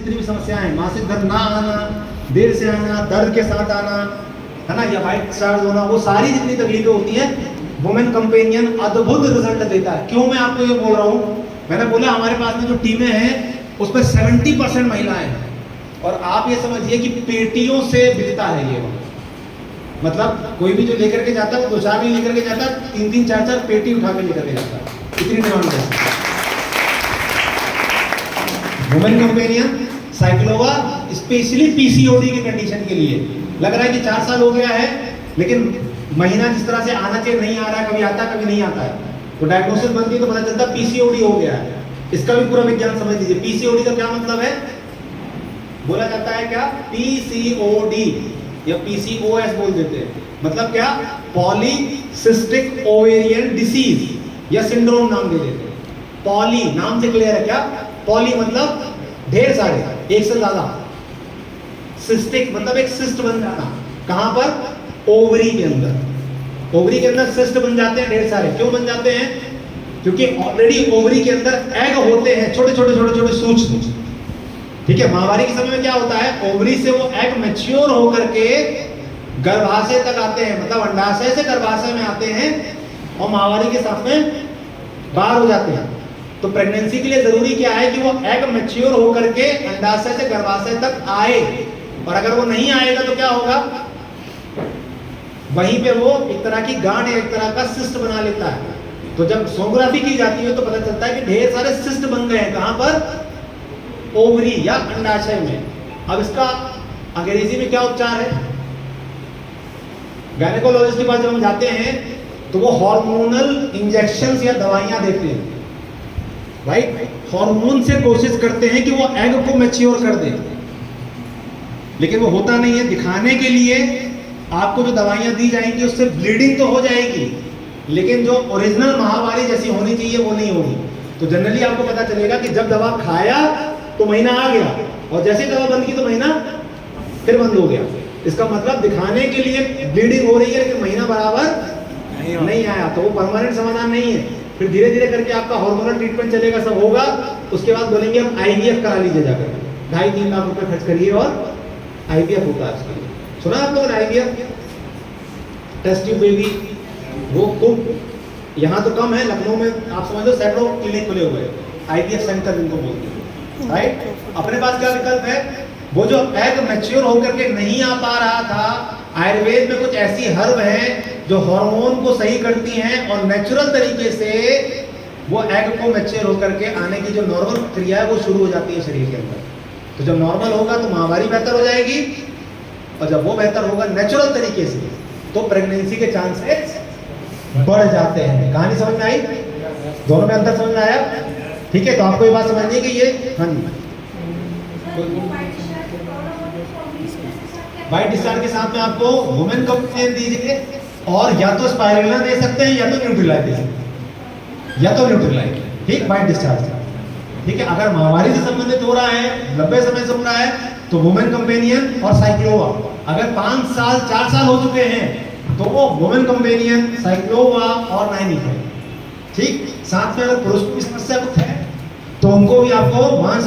जितनी भी समस्याएं हैं, मासिक धर्म ना आना, देर से आना, दर्द के साथ आना, है ना, या वाइट डिस्चार्ज होना, वो सारी जितनी तकलीफें होती हैं, वुमेन कंपेनियन अद्भुत रिजल्ट देता है। क्यों मैं आपको ये बोल रहा हूँ? मैंने बोला हमारे पास में जो टीमें हैं उसमें 70% महिलाएं हैं, और आप ये समझिए कि पेटियों से बिकता है ये। मतलब कोई भी जो लेकर के जाता है वो 2-4 नहीं लेकर के जाता, 3-3, 4-4 पेटी उठा के लेकर के जाता है, इतनी डिमांड है। वुमेन कंपेनियन साइक्लोवा स्पेशली पीसीओडी की कंडीशन के लिए। लग रहा है कि 4 साल हो गया है, लेकिन महीना जिस तरह से आना चाहिए नहीं आ रहा है, कभी आता है कभी नहीं आता है, तो डायग्नोसिस बनती है तो पता चलता है पीसीओडी हो गया है। इसका भी पूरा विज्ञान समझ लीजिए। पीसीओडी का क्या मतलब है? बोला जाता है क्या? पीसीओडी या पीसीओएस बोल देते हैं। मतलब क्या? पॉलीसिस्टिक ओवेरियन डिसीज या सिंड्रोम नाम दे देते हैं। पॉली नाम से क्लियर है क्या? पॉली मतलब ढेर सारे, एक से ज्यादा। सिस्टिक मतलब एक सिस्ट बन जाना। कहां पर? ओवरी के अंदर। ओवरी के अंदर सिस्ट बन जाते हैं ढेर सारे। क्यों बन जाते हैं? क्योंकि ऑलरेडी ओवरी के अंदर एग होते हैं, छोटे छोटे छोटे छोटे सूक्ष्म। ठीक है, माहवारी के समय में क्या होता है? ओवरी से वो एग मैच्योर होकर के गर्भाशय तक आते हैं, मतलब अंडाशय से गर्भाशय में आते हैं और माहवारी के साथ में बाहर हो जाते हैं। तो प्रेगनेंसी के लिए जरूरी क्या है कि वो एग मैच्योर होकर के अंडाशय से गर्भाशय तक आए, और अगर वो नहीं आएगा तो क्या होगा? वहीं पे वो एक तरह की गांठ या एक तरह का सिस्ट बना लेता है। तो जब सोनोग्राफी की जाती है तो पता चलता है कि ढेर सारे सिस्ट बन गए हैं। कहां पर? ओवरी या अंडाशय में। अब इसका अंग्रेजी में क्या उपचार है? गायनेकोलॉजिस्ट के पास जब हम जाते हैं तो वो हार्मोनल इंजेक्शंस या दवाइयां देते हैं, राइट? हार्मोन से कोशिश करते हैं कि वो एग को मैच्योर कर दे, लेकिन वो होता नहीं है। दिखाने के लिए आपको जो दवाइयां दी जाएंगी उससे ब्लीडिंग तो हो जाएगी, लेकिन जो ओरिजिनल माहवारी जैसी होनी चाहिए वो नहीं होगी। तो जनरली आपको पता चलेगा कि जब दवा खाया तो महीना आ गया, और जैसे दवा बंद की तो महीना फिर बंद हो गया। इसका मतलब दिखाने के लिए ब्लीडिंग हो रही है, लेकिन महीना बराबर नहीं आया, तो वो परमानेंट समाधान नहीं है। फिर धीरे धीरे करके आपका हार्मोनल ट्रीटमेंट चलेगा, सब होगा। उसके बाद बोलेंगे हम आईवीएफ करा लीजिए जाकर, 2.5-3 लाख रुपए खर्च करिए और आईवीएफ होता है उसके लिए। सुना आप लोगों ने आईवीएफ? Test tube baby. वो खूब यहाँ तो कम है, लखनऊ में आप समझ लो सैकड़ों क्लिनिक खुले हुए हैं आईवीएफ सेंटर जिनको बोलते हैं, राइट? अपने पास क्या विकल्प है? वो जो एग मैच्योर होकर के नहीं आ पा रहा था, आयुर्वेद में कुछ ऐसी हर्ब है जो हार्मोन को सही करती हैं और नेचुरल तरीके से वो एग को मैच्योर होकर के आने की जो नॉर्मल क्रिया है वो शुरू हो जाती है शरीर के अंदर। तो जब नॉर्मल होगा तो माहवारी बेहतर हो जाएगी, और जब वो बेहतर होगा नेचुरल तरीके से तो प्रेगनेंसी के चांसेस बढ़ जाते हैं। कहानी समझ में आई? दोनों में अंतर समझ में आया? ठीक है, तो आपको ये बात समझनी है कि ये, हाँ जी, वाइट डिस्चार्ज के साथ में आपको वुमेन कंपेनियन दीजिए, और या तो स्पाइरुलिना दे सकते हैं या तो न्यूट्रीलाइट दे सकते हैं, या तो न्यूट्रीलाइट। ठीक, वाइट डिस्चार्ज। ठीक है, अगर माहवारी से संबंधित हो रहा है, लंबे समय से हो रहा है, तो वुमेन कंपेनियन और साइक्लोवा। अगर 5 साल 4 साल हो चुके हैं तो वो वुमेन कंपेनियन, साइक्लोवा और नाइनिफाइड। ठीक, साथ में अगर पुरुष की समस्या कुछ है तो उनको भी आपको मान